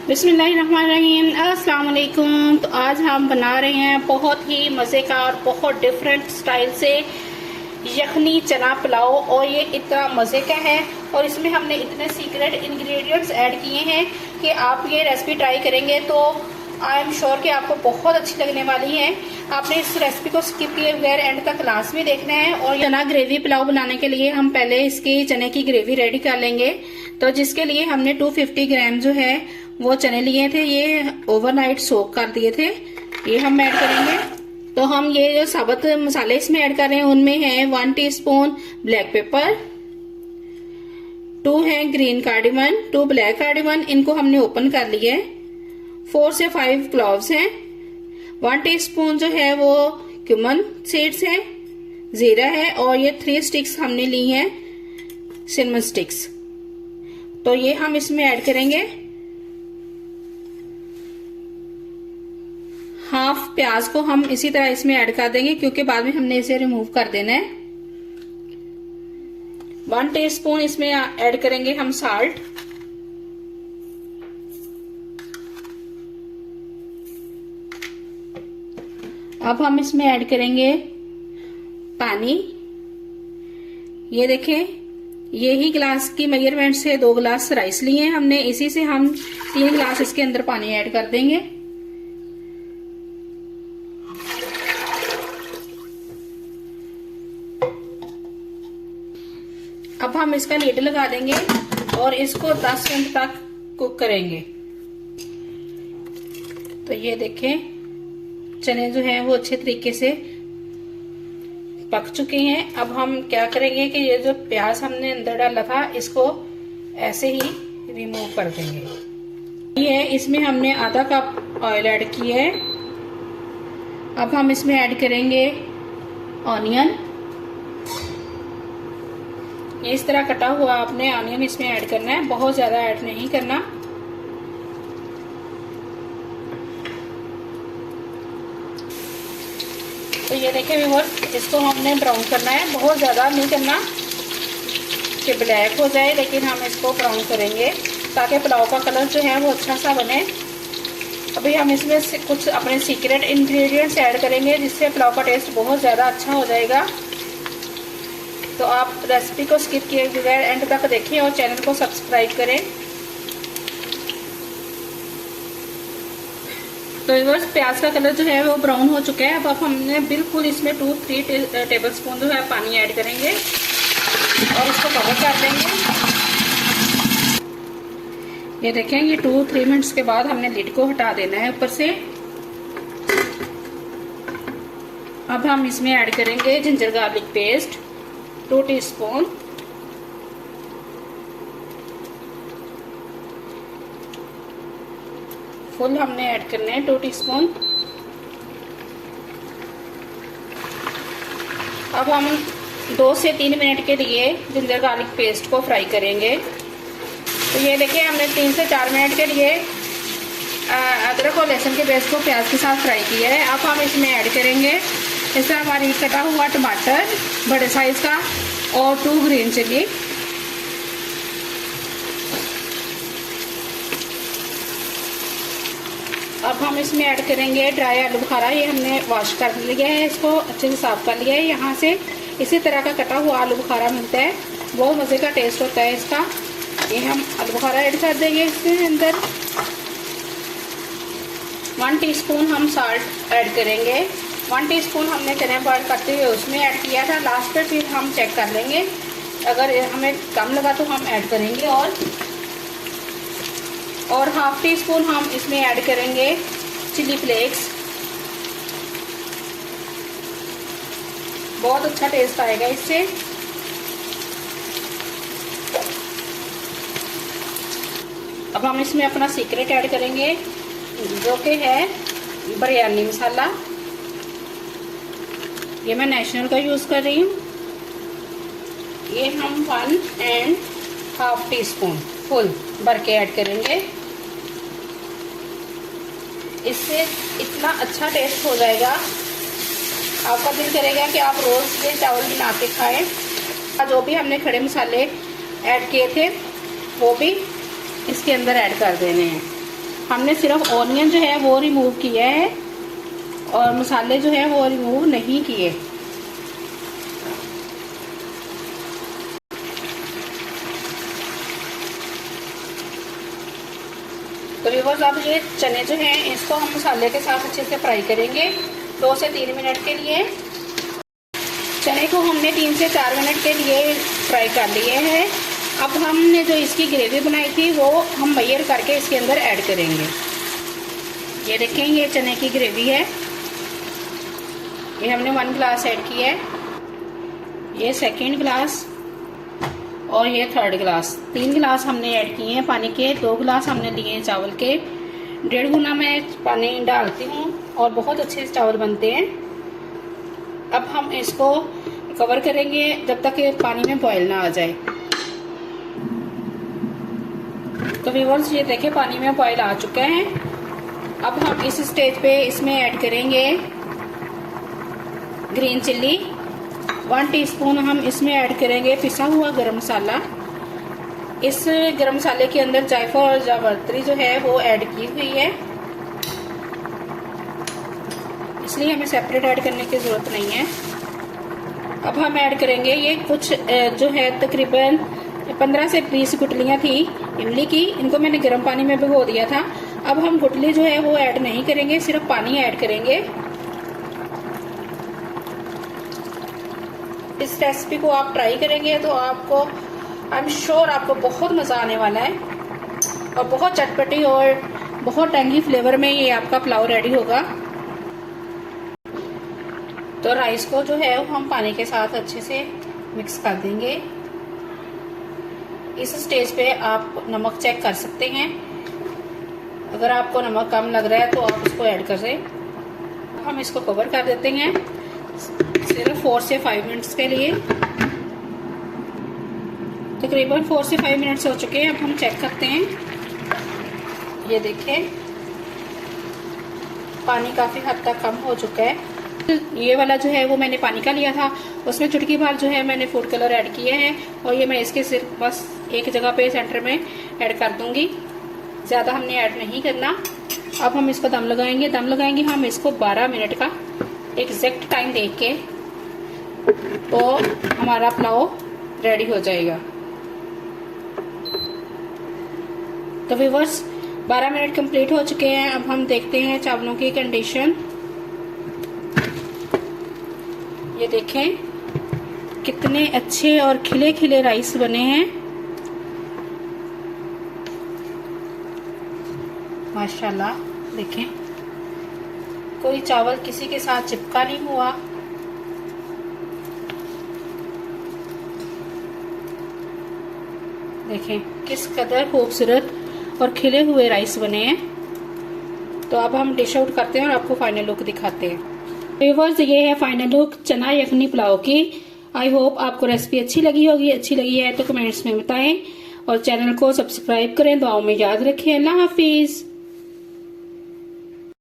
बिस्मिल्लाहिर्रहमानिर्रहीम, अस्सलाम वालेकुम। तो आज हम बना रहे हैं बहुत ही मज़े का और बहुत डिफरेंट स्टाइल से यखनी चना पुलाव, और ये इतना मज़े का है और इसमें हमने इतने सीक्रेट इंग्रेडिएंट्स ऐड किए हैं कि आप ये रेसिपी ट्राई करेंगे तो आई एम श्योर कि आपको बहुत अच्छी लगने वाली है। आपने इस रेसिपी को स्किप किए बगैर एंड तक क्लास में देखना है। और चना ग्रेवी पुलाव बनाने के लिए हम पहले इसकी चने की ग्रेवी रेडी कर लेंगे। तो जिसके लिए हमने 250 ग्राम जो है वो चने लिए थे, ये ओवरनाइट सोक कर दिए थे, ये हम ऐड करेंगे। तो हम ये जो साबुत मसाले इसमें ऐड कर रहे हैं उनमें है 1 टीस्पून ब्लैक पेपर, 2 है ग्रीन कार्डिमन, 2 ब्लैक कार्डिमन, इनको हमने ओपन कर लिया है। 4 से 5 क्लोव्स हैं, 1 टीस्पून जो है वो क्यूमन सीड्स है, जीरा है, और ये 3 स्टिक्स हमने ली हैं सिनेमन स्टिक्स। तो ये हम इसमें ऐड करेंगे। हाफ प्याज को हम इसी तरह इसमें ऐड कर देंगे क्योंकि बाद में हमने इसे रिमूव कर देना है। 1 टीस्पून इसमें ऐड करेंगे हम साल्ट, अब हम इसमें ऐड करेंगे पानी। ये देखें, यही ग्लास की मेजरमेंट से 2 गिलास राइस लिए हैं हमने, इसी से हम 3 गिलास इसके अंदर पानी ऐड कर देंगे। अब हम इसका लिड लगा देंगे और इसको 10 मिनट तक कुक करेंगे। तो ये देखें, चने जो हैं वो अच्छे तरीके से पक चुके हैं। अब हम क्या करेंगे कि ये जो प्याज हमने अंदर डाला था इसको ऐसे ही रिमूव कर देंगे। ये इसमें हमने आधा कप ऑयल ऐड किया है। अब हम इसमें ऐड करेंगे ऑनियन। इस तरह कटा हुआ आपने ऑनियन इसमें ऐड करना है, बहुत ज्यादा ऐड नहीं करना। तो ये देखें व्यूअर्स, इसको हमने ब्राउन करना है, बहुत ज्यादा नहीं करना कि ब्लैक हो जाए, लेकिन हम इसको ब्राउन करेंगे ताकि पुलाव का कलर जो है वो अच्छा सा बने। अभी हम इसमें कुछ अपने सीक्रेट इंग्रेडिएंट्स ऐड करेंगे जिससे पुलाव का टेस्ट बहुत ज्यादा अच्छा हो जाएगा। तो आप रेसिपी को स्किप किए बगैर एंड तक देखें और चैनल को सब्सक्राइब करें। तो व्यूअर्स, प्याज का कलर जो है वो ब्राउन हो चुका है। अब हमने बिल्कुल इसमें 2-3 टेबलस्पून जो है पानी ऐड करेंगे और इसको कवर कर देंगे। ये देखें, ये 2-3 मिनट्स के बाद हमने लिड को हटा देना है ऊपर से। अब हम इसमें ऐड करेंगे ginger garlic paste 2 teaspoon, full हमने ऐड करने हैं 2 टीस्पून। अब हम 2 से 3 मिनट के लिए जिंजर गार्लिक पेस्ट को फ्राई करेंगे। तो ये देखिए, हमने 3 से 4 मिनट के लिए अदरक और लहसुन के पेस्ट को प्याज के साथ फ्राई किया है। अब हम इसमें ऐड करेंगे इससे हमारी कटा हुआ टमाटर बड़े साइज का और 2 ग्रीन चिली। अब हम इसमें ऐड करेंगे ड्राई आलू बुखारा। ये हमने वॉश कर लिया है, इसको अच्छे से साफ कर लिया है। यहाँ से इसी तरह का कटा हुआ आलू बुखारा मिलता है, बहुत मज़े का टेस्ट होता है इसका। ये हम आलू बुखारा ऐड कर देंगे इसके अंदर। 1 टीस्पून हम साल्ट ऐड करेंगे। 1 टीस्पून हमने चने बॉयल करते हुए उसमें ऐड किया था, लास्ट पे फिर हम चेक कर लेंगे, अगर हमें कम लगा तो हम ऐड करेंगे। और हाफ टी स्पून हम इसमें ऐड करेंगे चिली फ्लेक्स, बहुत अच्छा टेस्ट आएगा इससे। अब हम इसमें अपना सीक्रेट ऐड करेंगे जो कि है बिरयानी मसाला। ये मैं नेशनल का यूज कर रही हूँ। ये हम 1.5 टीस्पून फुल भर के ऐड करेंगे। इससे इतना अच्छा टेस्ट हो जाएगा, आपका दिल करेगा कि आप रोज ये चावल बना के खाएं। जो भी हमने खड़े मसाले ऐड किए थे वो भी इसके अंदर ऐड कर देने हैं। हमने सिर्फ ऑनियन जो है वो रिमूव किया है और मसाले जो है वो रिमूव नहीं किए। तो व्यूअर्स अब ये चने जो हैं इसको हम मसाले के साथ अच्छे से फ्राई करेंगे 2 से 3 मिनट के लिए। चने को हमने 3 से 4 मिनट के लिए फ्राई कर लिए हैं। अब हमने जो इसकी ग्रेवी बनाई थी वो हम मेजर करके इसके अंदर ऐड करेंगे। ये देखें, ये चने की ग्रेवी है। ये हमने 1 गिलास ऐड किया है, ये 2nd गिलास और ये 3rd गिलास। 3 गिलास हमने ऐड किए हैं पानी के। 2 गिलास हमने लिए हैं चावल के। 1.5 गुना मैं पानी डालती हूँ और बहुत अच्छे से चावल बनते हैं। अब हम इसको कवर करेंगे जब तक ये पानी में बॉयल ना आ जाए। तो व्यूअर्स ये देखें, पानी में बॉयल आ चुका है। अब हम इस स्टेज पे इसमें ऐड करेंगे ग्रीन चिल्ली। 1 टीस्पून हम इसमें ऐड करेंगे पिसा हुआ गरम मसाला। इस गरम मसाले के अंदर जायफल और जावित्री जो है वो ऐड की हुई है, इसलिए हमें सेपरेट ऐड करने की ज़रूरत नहीं है। अब हम ऐड करेंगे ये कुछ जो है तकरीबन 15 से 20 गुटलियाँ थी इमली की। इनको मैंने गर्म पानी में भिगो दिया था। अब हम गुटली जो है वो ऐड नहीं करेंगे, सिर्फ पानी ऐड करेंगे। इस रेसिपी को आप ट्राई करेंगे तो आपको आई एम श्योर आपको बहुत मज़ा आने वाला है और बहुत चटपटी और बहुत टैंगी फ्लेवर में ये आपका पुलाव रेडी होगा। तो राइस को जो है हम पानी के साथ अच्छे से मिक्स कर देंगे। इस स्टेज पे आप नमक चेक कर सकते हैं। अगर आपको नमक कम लग रहा है तो आप इसको ऐड कर दें। हम इसको कवर कर देते हैं सिर्फ 4 से 5 मिनट्स के लिए। तकरीबन 4 से 5 मिनट्स हो चुके हैं। अब हम चेक करते हैं। ये देखें, पानी काफ़ी हद तक कम हो चुका है। ये वाला जो है वो मैंने पानी का लिया था, उसमें चुटकी भर जो है मैंने फूड कलर ऐड किया है और ये मैं इसके सिर्फ बस एक जगह पे सेंटर में ऐड कर दूंगी, ज़्यादा हमने ऐड नहीं करना। अब हम इसको दम लगाएंगे हम इसको 12 मिनट का एग्जैक्ट टाइम देख के, तो हमारा पुलाव रेडी हो जाएगा। तो व्यूअर्स 12 मिनट कंप्लीट हो चुके हैं। अब हम देखते हैं चावलों की कंडीशन। ये देखें कितने अच्छे और खिले खिले राइस बने हैं, माशाल्लाह। देखें कोई चावल किसी के साथ चिपका नहीं हुआ। देखें किस कदर खूबसूरत और खिले हुए राइस बने हैं। तो अब हम डिश आउट करते हैं और आपको फाइनल लुक दिखाते हैं। व्यूअर्स ये है फाइनल लुक चना यखनी पुलाव की। आई होप आपको रेसिपी अच्छी लगी होगी। अच्छी लगी है तो कमेंट्स में बताएं और चैनल को सब्सक्राइब करें। दुआओं में याद रखें। अल्लाह हाफिज।